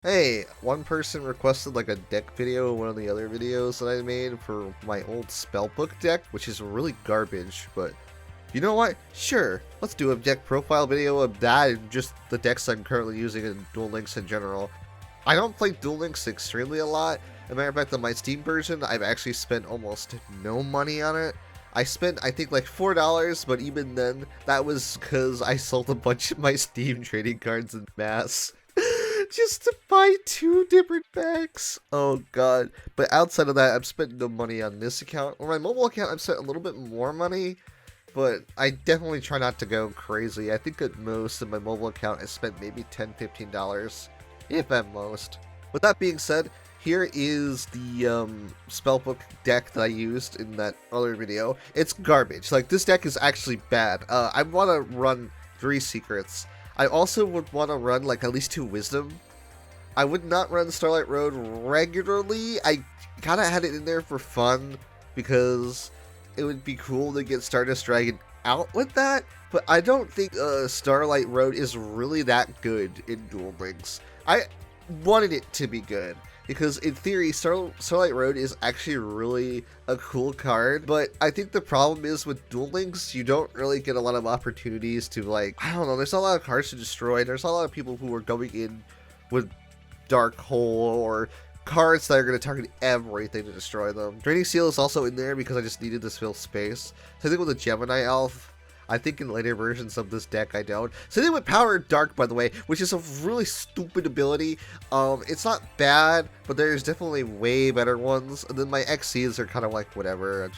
Hey, one person requested like a deck video in one of the other videos that I made for my old spellbook deck, which is really garbage, but you know what? Sure, let's do a deck profile video of that and just the decks I'm currently using in Duel Links in general. I don't play Duel Links extremely a lot. As a matter of fact, on my Steam version, I've actually spent almost no money on it. I spent, I think, like $4, but even then, that was because I sold a bunch of my Steam trading cards in mass. Just to buy two different packs. Oh god. But outside of that, I've spent no money on this account. On my mobile account, I've spent a little bit more money, but I definitely try not to go crazy. I think at most in my mobile account, I spent maybe $10, $15, if at most. With that being said, here is the spellbook deck that I used in that other video. It's garbage. Like, this deck is actually bad. I want to run 3 secrets. I also would want to run like at least 2 wisdom. I would not run Starlight Road regularly. I kind of had it in there for fun because it would be cool to get Stardust Dragon out with that, but I don't think Starlight Road is really that good in Duel Links. I wanted it to be good because in theory Starlight Road is actually really a cool card, but I think the problem is with Duel Links, you don't really get a lot of opportunities to, like, I don't know, there's not a lot of cards to destroy. There's not a lot of people who are going in with Dark Hole or cards that are going to target everything to destroy them. Draining Seal is also in there because I just needed to fill space. So I think with the Gemini Elf, I think in later versions of this deck I don't. Same thing with Power Dark, by the way, which is a really stupid ability. It's not bad, but there's definitely way better ones. And then my XCs are kind of like whatever.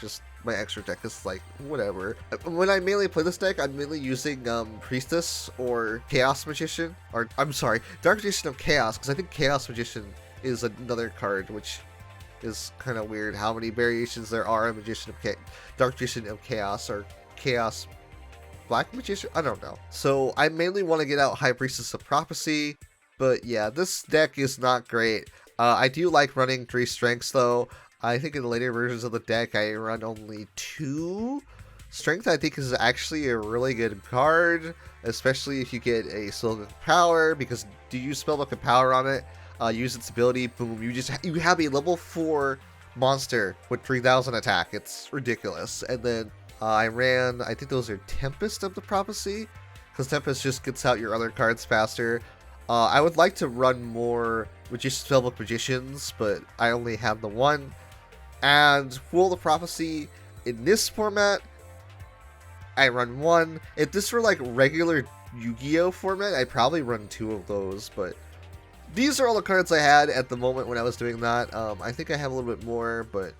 My extra deck is like whatever. When I mainly play this deck, I'm mainly using Priestess or Chaos Magician, or I'm sorry, Dark Magician of Chaos, because I think Chaos Magician is another card, which is kind of weird how many variations there are of Dark Magician of Chaos or Chaos Black Magician? I don't know. So I mainly want to get out High Priestess of Prophecy, but yeah, this deck is not great. I do like running 3 strengths though. I think in the later versions of the deck I run only 2. Strength I think is actually a really good card, especially if you get a Spellbook of Power, because do you Spellbook of Power on it, use its ability, boom, you have a level 4 monster with 3000 attack. It's ridiculous. And then I think those are Tempest of the Prophecy, because Tempest just gets out your other cards faster. I would like to run more Spellbook Magicians, but I only have the one. And Fool the Prophecy, in this format, I run 1. If this were like regular Yu-Gi-Oh format, I'd probably run 2 of those, but these are all the cards I had at the moment when I was doing that. I think I have a little bit more, but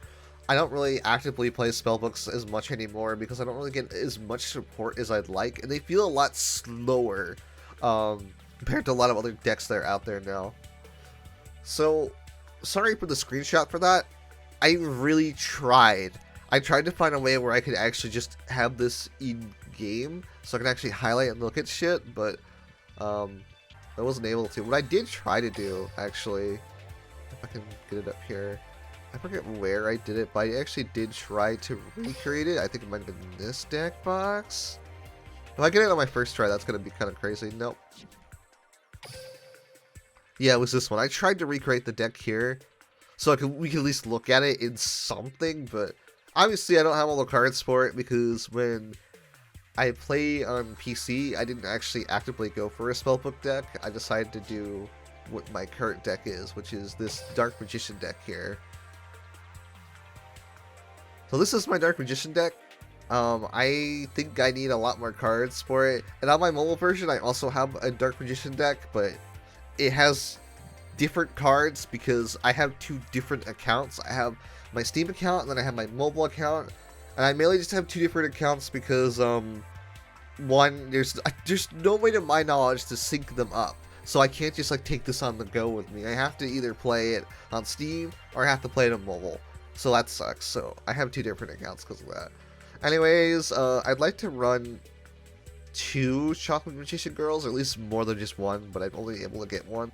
I don't really actively play spellbooks as much anymore because I don't really get as much support as I'd like, and they feel a lot slower compared to a lot of other decks that are out there now. So, sorry for the screenshot for that. I really tried. I tried to find a way where I could actually just have this in-game, so I can actually highlight and look at shit, but I wasn't able to. What I did try to do, actually, if I can get it up here, I forget where I did it, but I actually did try to recreate it. I think it might have been this deck box. If I get it on my first try, that's going to be kind of crazy. Nope. Yeah, it was this one. I tried to recreate the deck here, so we could at least look at it in something, but obviously I don't have all the cards for it because when I play on PC, I didn't actually actively go for a spellbook deck. I decided to do what my current deck is, which is this Dark Magician deck here. So this is my Dark Magician deck. I think I need a lot more cards for it. And on my mobile version, I also have a Dark Magician deck, but it has different cards because I have 2 different accounts. I have my Steam account and then I have my mobile account. And I mainly just have 2 different accounts because, one, there's no way to my knowledge to sync them up. So I can't just like take this on the go with me. I have to either play it on Steam or I have to play it on mobile. So that sucks. So I have 2 different accounts because of that. Anyways, I'd like to run 2 Chocolate Magician Girls, or at least more than just 1, but I'm only able to get 1.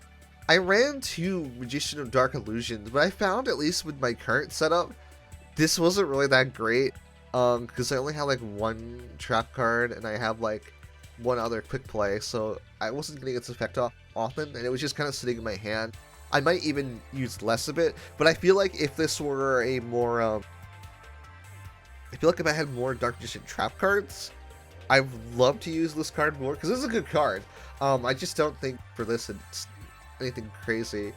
I ran 2 Magician of Dark Illusions, but I found, at least with my current setup, this wasn't really that great. Because I only have like 1 trap card, and I have like one other quick play, so I wasn't getting its effect off often, and it was just kind of sitting in my hand. I might even use less of it, but I feel like if this were a more, I feel like if I had more Dark Magician trap cards, I would love to use this card more, because this is a good card. I just don't think for this it's anything crazy.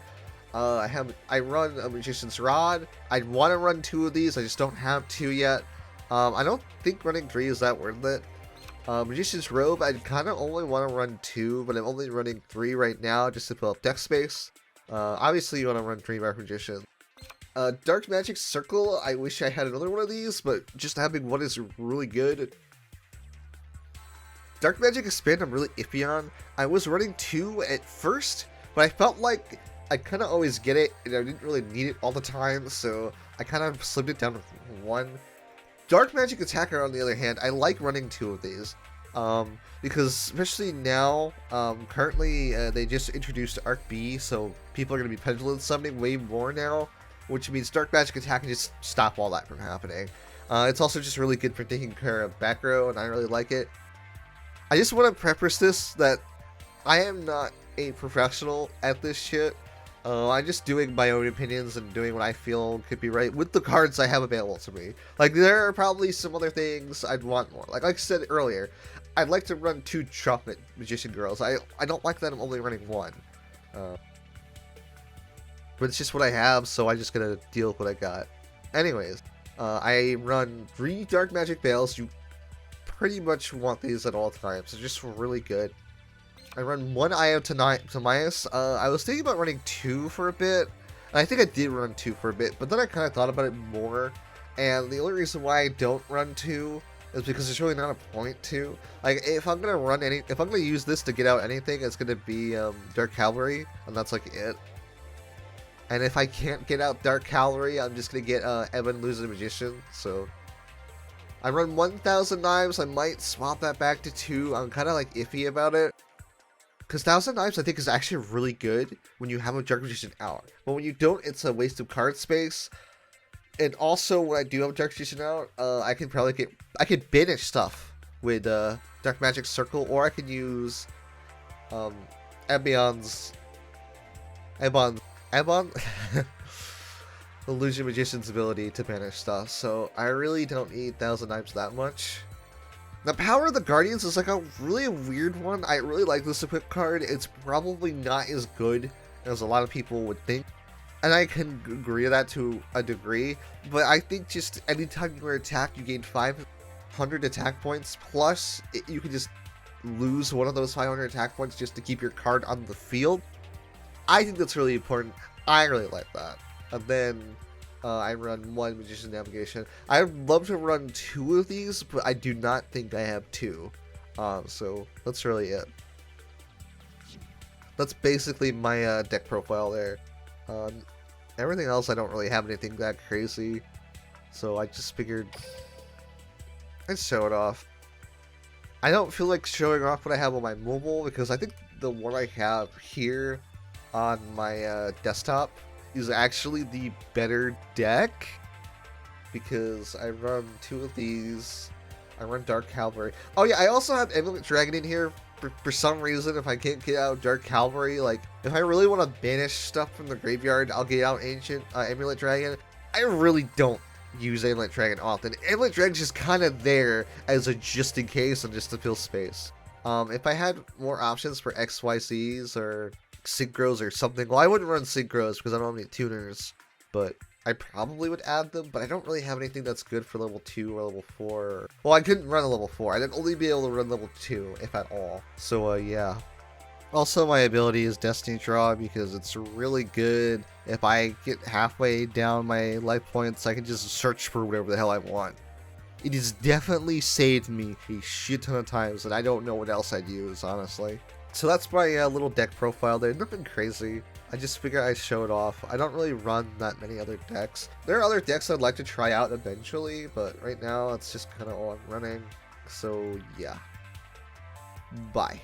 I run a Magician's Rod. I'd want to run 2 of these, I just don't have 2 yet. I don't think running 3 is that worth it. Magician's Robe, I'd kind of only want to run 2, but I'm only running 3 right now just to fill up deck space. Obviously you want to run 3 Dark Magician. Dark Magic Circle, I wish I had another one of these, but just having one is really good. Dark Magic Expand I'm really iffy on. I was running 2 at first, but I felt like I kind of always get it, and I didn't really need it all the time, so I kind of slimmed it down to 1. Dark Magic Attacker, on the other hand, I like running 2 of these, because especially now, currently they just introduced Arc B, so people are going to be Pendulum Summoning way more now, which means Dark Magic Attack can just stop all that from happening. It's also just really good for taking care of back row, and I really like it. I just want to preface this that I am not a professional at this shit. I'm just doing my own opinions and doing what I feel could be right with the cards I have available to me. Like, there are probably some other things I'd want more. Like I said earlier, I'd like to run 2 Chocolate Magician Girls. I don't like that I'm only running 1. But it's just what I have, so I just gotta deal with what I got. Anyways, I run 3 Dark Magic Veils. You pretty much want these at all times. They're just really good. I run 1 Io Timaeus. I was thinking about running 2 for a bit, and I think I did run 2 for a bit, but then I kind of thought about it more, and the only reason why I don't run 2 is because there's really not a point to. Like, if I'm gonna use this to get out anything, it's gonna be Dark Cavalry, and that's like it. And if I can't get out Dark Cavalry, I'm just gonna get Evan Losing Magician. So I run 1,000 Knives. I might swap that back to 2. I'm kind of like iffy about it. Because 1,000 Knives, I think, is actually really good when you have a Dark Magician out. But when you don't, it's a waste of card space. And also, when I do have a Dark Magician out, I can banish stuff with Dark Magic Circle, or I can use Ebon's Illusion Magician's ability to banish stuff. So I really don't need 1,000 Knives that much. The Power of the Guardians is like a really weird one. I really like this equip card. It's probably not as good as a lot of people would think. And I can agree with that to a degree. But I think just anytime you attack, you gain 500 attack points. Plus, you can just lose one of those 500 attack points just to keep your card on the field. I think that's really important. I really like that. And then I run 1 Magician Navigation. I'd love to run 2 of these, but I do not think I have 2. So that's really it. That's basically my deck profile there. Everything else, I don't really have anything that crazy. So I just figured I'd show it off. I don't feel like showing off what I have on my mobile, because I think the one I have here on my desktop is actually the better deck, because I run 2 of these. I run Dark Cavalry. Oh yeah, I also have Amulet Dragon in here. For some reason, if I can't get out Dark Cavalry, like, if I really want to banish stuff from the graveyard, I'll get out Amulet Dragon. I really don't use Amulet Dragon often. Amulet Dragon's just kind of there as a just in case and just to fill space. If I had more options for XYZs or Synchros or something, well, I wouldn't run Synchros because I don't have any tuners, but I probably would add them, but I don't really have anything that's good for level 2 or level 4. Well, I couldn't run a level 4. I'd only be able to run level 2, if at all. So, yeah. Also, my ability is Destiny Draw, because it's really good. If I get halfway down my life points, I can just search for whatever the hell I want. It has definitely saved me a shit ton of times, and I don't know what else I'd use, honestly. So that's my little deck profile there. Nothing crazy. I just figured I'd show it off. I don't really run that many other decks. There are other decks I'd like to try out eventually, but right now it's just kind of all I'm running. So yeah. Bye.